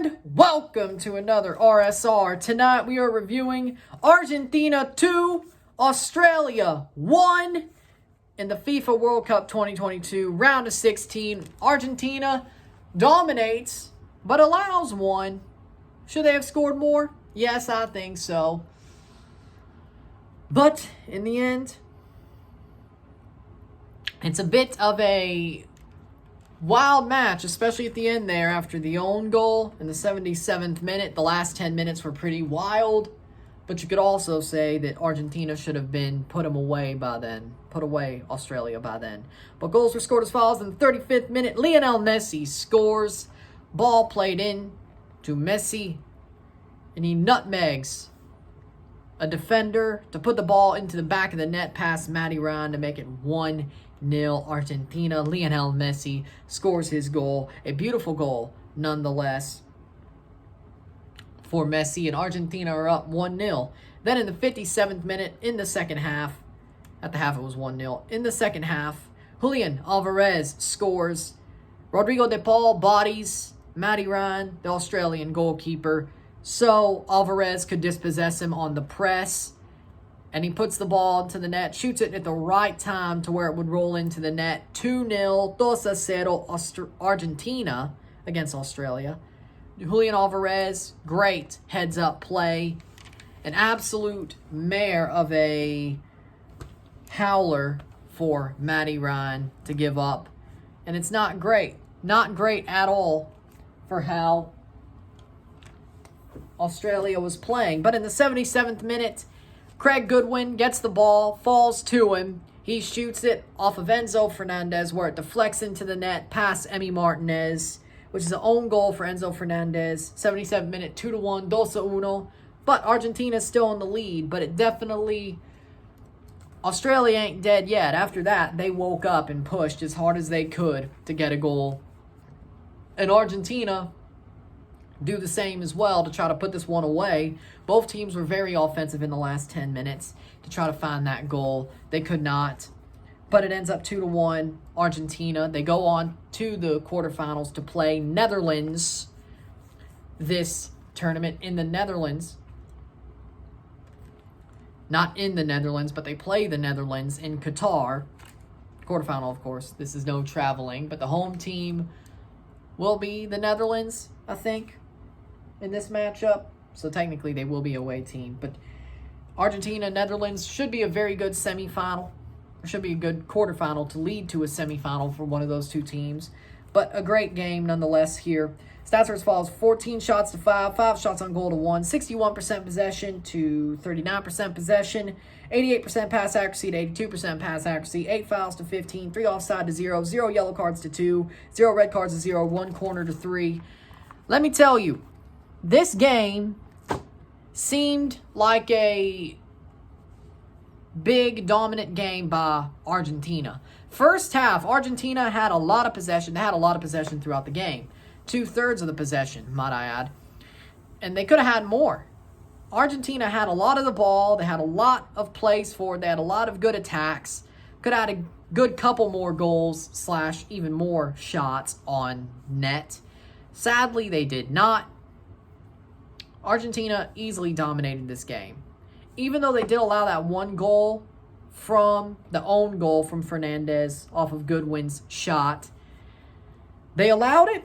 And welcome to another RSR. Tonight we are reviewing Argentina 2, Australia 1 in the FIFA World Cup 2022 round of 16. Argentina dominates but allows one. Should they have scored more? Yes, I think so. But in the end, it's a bit of a wild match, especially at the end there after the own goal in the 77th minute. The last 10 minutes were pretty wild, but you could also say that Argentina should have been put away Australia by then. But goals were scored as follows. In the 35th minute, Lionel Messi scores. Ball played in to Messi, and he nutmegs a defender to put the ball into the back of the net past Matty Ryan to make it 1-0 Argentina. Lionel Messi scores his goal. A beautiful goal, nonetheless, for Messi, and Argentina are up 1-0. Then in the 57th minute, in the second half, at the half it was 1-0. In the second half, Julian Alvarez scores. Rodrigo de Paul bodies Matty Ryan, the Australian goalkeeper, so Alvarez could dispossess him on the press. And he puts the ball into the net, shoots it at the right time to where it would roll into the net. 2-0, 2-0 Argentina against Australia. Julian Alvarez, great heads-up play. An absolute mare of a howler for Matty Ryan to give up. And it's not great. Not great at all for how Australia was playing. But in the 77th minute, Craig Goodwin gets the ball, falls to him. He shoots it off of Enzo Fernandez where it deflects into the net past Emi Martinez, which is an own goal for Enzo Fernandez. 77th minute, 2-1, 2-1. But Argentina's still in the lead, but it definitely, Australia ain't dead yet. After that, they woke up and pushed as hard as they could to get a goal. And Argentina do the same as well to try to put this one away. Both teams were very offensive in the last 10 minutes to try to find that goal. They could not. But it ends up 2-1 Argentina. They go on to the quarterfinals to play Netherlands this tournament in the Netherlands. Not in the Netherlands, but they play the Netherlands in Qatar. Quarterfinal, of course. This is no traveling, but the home team will be the Netherlands, I think, in this matchup. So technically they will be a away team. But Argentina, Netherlands should be a very good semifinal. It should be a good quarterfinal to lead to a semifinal for one of those two teams. But a great game nonetheless here. Stats are as follows: 14 shots to 5, 5 shots on goal to 1, 61% possession to 39% possession, 88% pass accuracy to 82% pass accuracy, 8 fouls to 15, 3 offside to 0, 0 yellow cards to 2, 0 red cards to 0, 1 corner to 3. Let me tell you, this game seemed like a big dominant game by Argentina. First half, Argentina had a lot of possession. They had a lot of possession throughout the game. 2/3 of the possession, might I add. And they could have had more. Argentina had a lot of the ball. They had a lot of plays forward. They had a lot of good attacks. Could have had a good couple more goals / even more shots on net. Sadly, they did not. Argentina easily dominated this game. Even though they did allow that one goal from the own goal from Fernandez off of Goodwin's shot, they allowed it.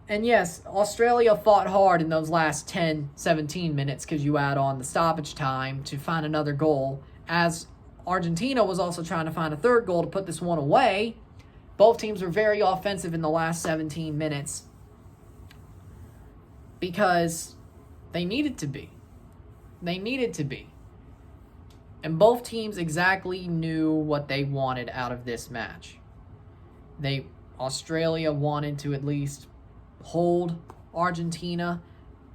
And yes, Australia fought hard in those last 10, 17 minutes because you add on the stoppage time to find another goal, as Argentina was also trying to find a third goal to put this one away. Both teams were very offensive in the last 17 minutes because they needed to be. They needed to be. And both teams exactly knew what they wanted out of this match. Australia wanted to at least hold Argentina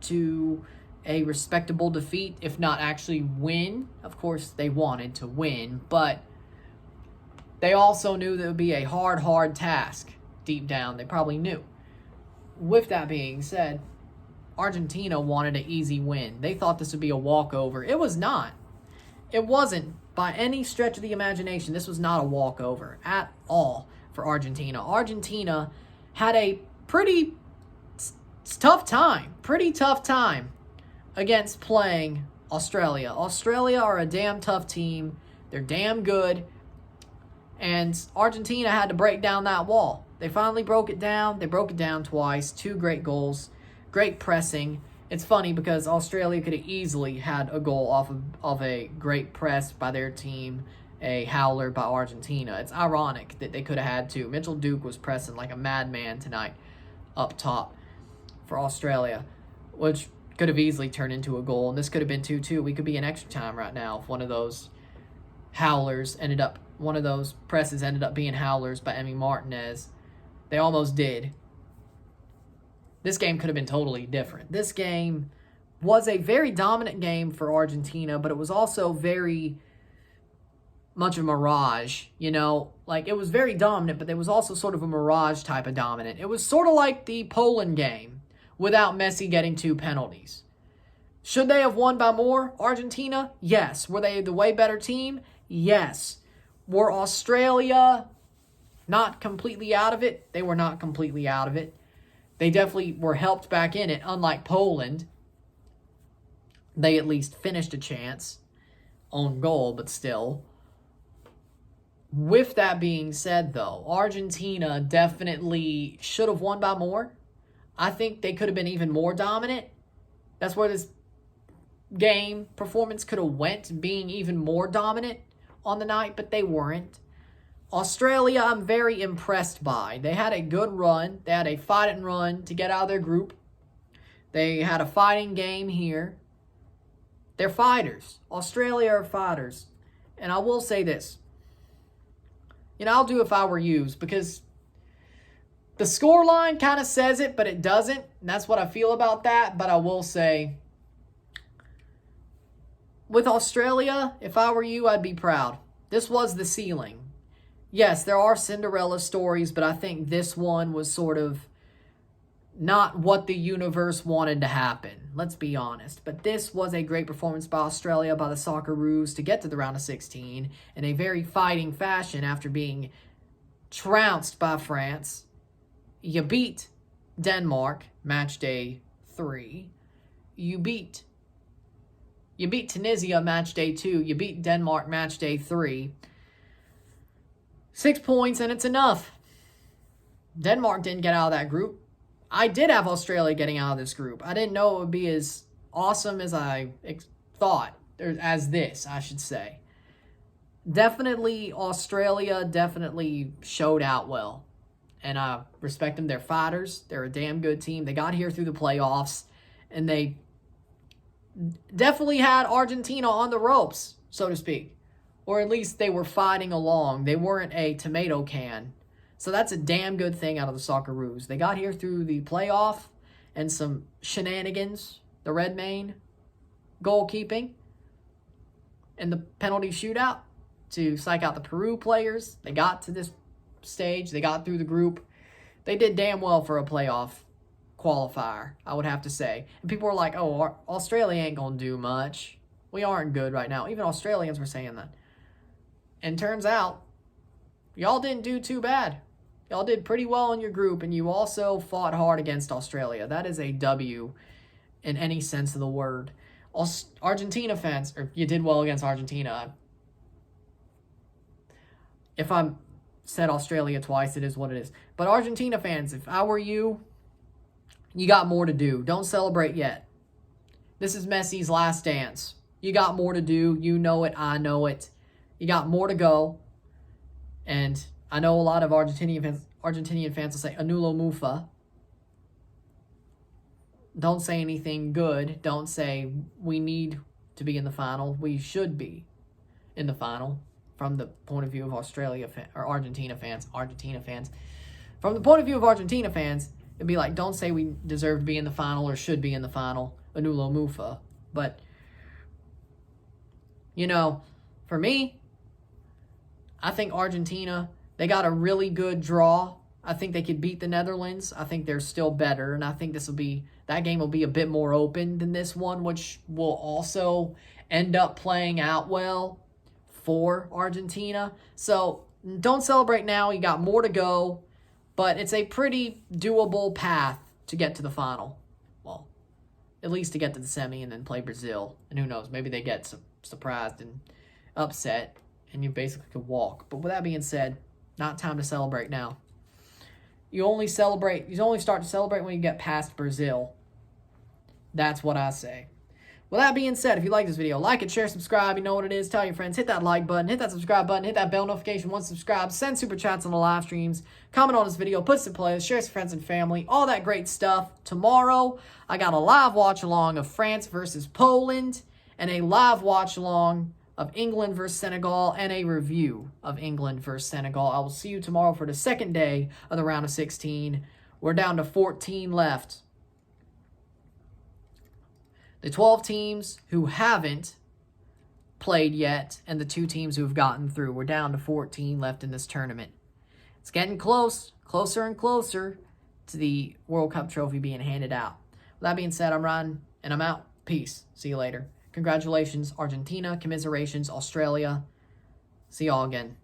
to a respectable defeat, if not actually win. Of course, they wanted to win, but they also knew that it would be a hard task deep down. They probably knew. With that being said, Argentina wanted an easy win. They thought this would be a walkover. It was not. It wasn't by any stretch of the imagination. This was not a walkover at all for Argentina. Argentina had a pretty it's a tough time, pretty tough time against playing Australia. Australia are a damn tough team. They're damn good. And Argentina had to break down that wall. They finally broke it down. They broke it down twice. 2 great goals. Great pressing. It's funny because Australia could have easily had a goal off of a great press by their team, a howler by Argentina. It's ironic that they could have had 2. Mitchell Duke was pressing like a madman tonight up top for Australia, which could have easily turned into a goal. And this could have been 2-2. We could be in extra time right now if one of those presses ended up being howlers by Emi Martinez. They almost did. This game could have been totally different. This game was a very dominant game for Argentina, but it was also very much a mirage, you know? Like, it was very dominant, but there was also sort of a mirage type of dominant. It was sort of like the Poland game without Messi getting 2 penalties. Should they have won by more, Argentina? Yes. Were they the way better team? Yes. Were Australia not completely out of it? They were not completely out of it. They definitely were helped back in it, unlike Poland. They at least finished a chance on goal, but still. With that being said, though, Argentina definitely should have won by more. I think they could have been even more dominant. That's where this game performance could have went, being even more dominant on the night, but they weren't. Australia, I'm very impressed by. They had a good run. They had a fighting run to get out of their group. They had a fighting game here. They're fighters. Australia are fighters. And I will say this. I'll do if I were yous, because the scoreline kind of says it, but it doesn't. And that's what I feel about that. But I will say, with Australia, if I were you, I'd be proud. This was the ceiling. Yes, there are Cinderella stories, but I think this one was sort of not what the universe wanted to happen. Let's be honest. But this was a great performance by Australia, by the Socceroos, to get to the round of 16 in a very fighting fashion after being trounced by France. You beat Denmark, match day 3. You beat Tunisia, match day 2. You beat Denmark, match day 3. 6 points, and it's enough. Denmark didn't get out of that group. I did have Australia getting out of this group. I didn't know it would be as awesome as I thought, or as this, I should say. Definitely, Australia definitely showed out well. And I respect them. They're fighters. They're a damn good team. They got here through the playoffs, and they definitely had Argentina on the ropes, so to speak. Or at least they were fighting along. They weren't a tomato can. So that's a damn good thing out of the Socceroos. They got here through the playoff and some shenanigans, the Redmayne goalkeeping, and the penalty shootout to psych out the Peru players. They got to this stage. They got through the group. They did damn well for a playoff qualifier, I would have to say. And people were like, oh, Australia ain't going to do much. We aren't good right now. Even Australians were saying that. And turns out, y'all didn't do too bad. Y'all did pretty well in your group, and you also fought hard against Australia. That is a W in any sense of the word. Argentina fans, or you did well against Argentina. If I said Australia twice, it is what it is. But Argentina fans, if I were you, you got more to do. Don't celebrate yet. This is Messi's last dance. You got more to do. You know it. I know it. You got more to go. And I know a lot of Argentinian fans will say, Anulo Mufa. Don't say anything good. Don't say, we need to be in the final. We should be in the final from the point of view of Argentina fans. From the point of view of Argentina fans, it'd be like, don't say we deserve to be in the final or should be in the final. Anulo Mufa. But, for me, I think Argentina, they got a really good draw. I think they could beat the Netherlands. I think they're still better, and I think that game will be a bit more open than this one, which will also end up playing out well for Argentina. So don't celebrate now. You got more to go, but it's a pretty doable path to get to the final. well, at least to get to the semi and then play Brazil. And who knows, maybe they get surprised and upset and you basically could walk. But with that being said, not time to celebrate now. You only start to celebrate when you get past Brazil. That's what I say. With that being said, if you like this video, like it, share, subscribe. You know what it is. Tell your friends. Hit that like button. Hit that subscribe button. Hit that bell notification once subscribed. Send super chats on the live streams. Comment on this video. Put some plays. Share with friends and family. All that great stuff. Tomorrow, I got a live watch along of France versus Poland and a live watch along of England versus Senegal and a review of England versus Senegal. I will see you tomorrow for the second day of the round of 16. We're down to 14 left. The 12 teams who haven't played yet and the 2 teams who have gotten through. We're down to 14 left in this tournament. It's getting closer and closer to the World Cup trophy being handed out. With that being said, I'm Ryan, and I'm out. Peace. See you later. Congratulations, Argentina. Commiserations, Australia. See y'all again.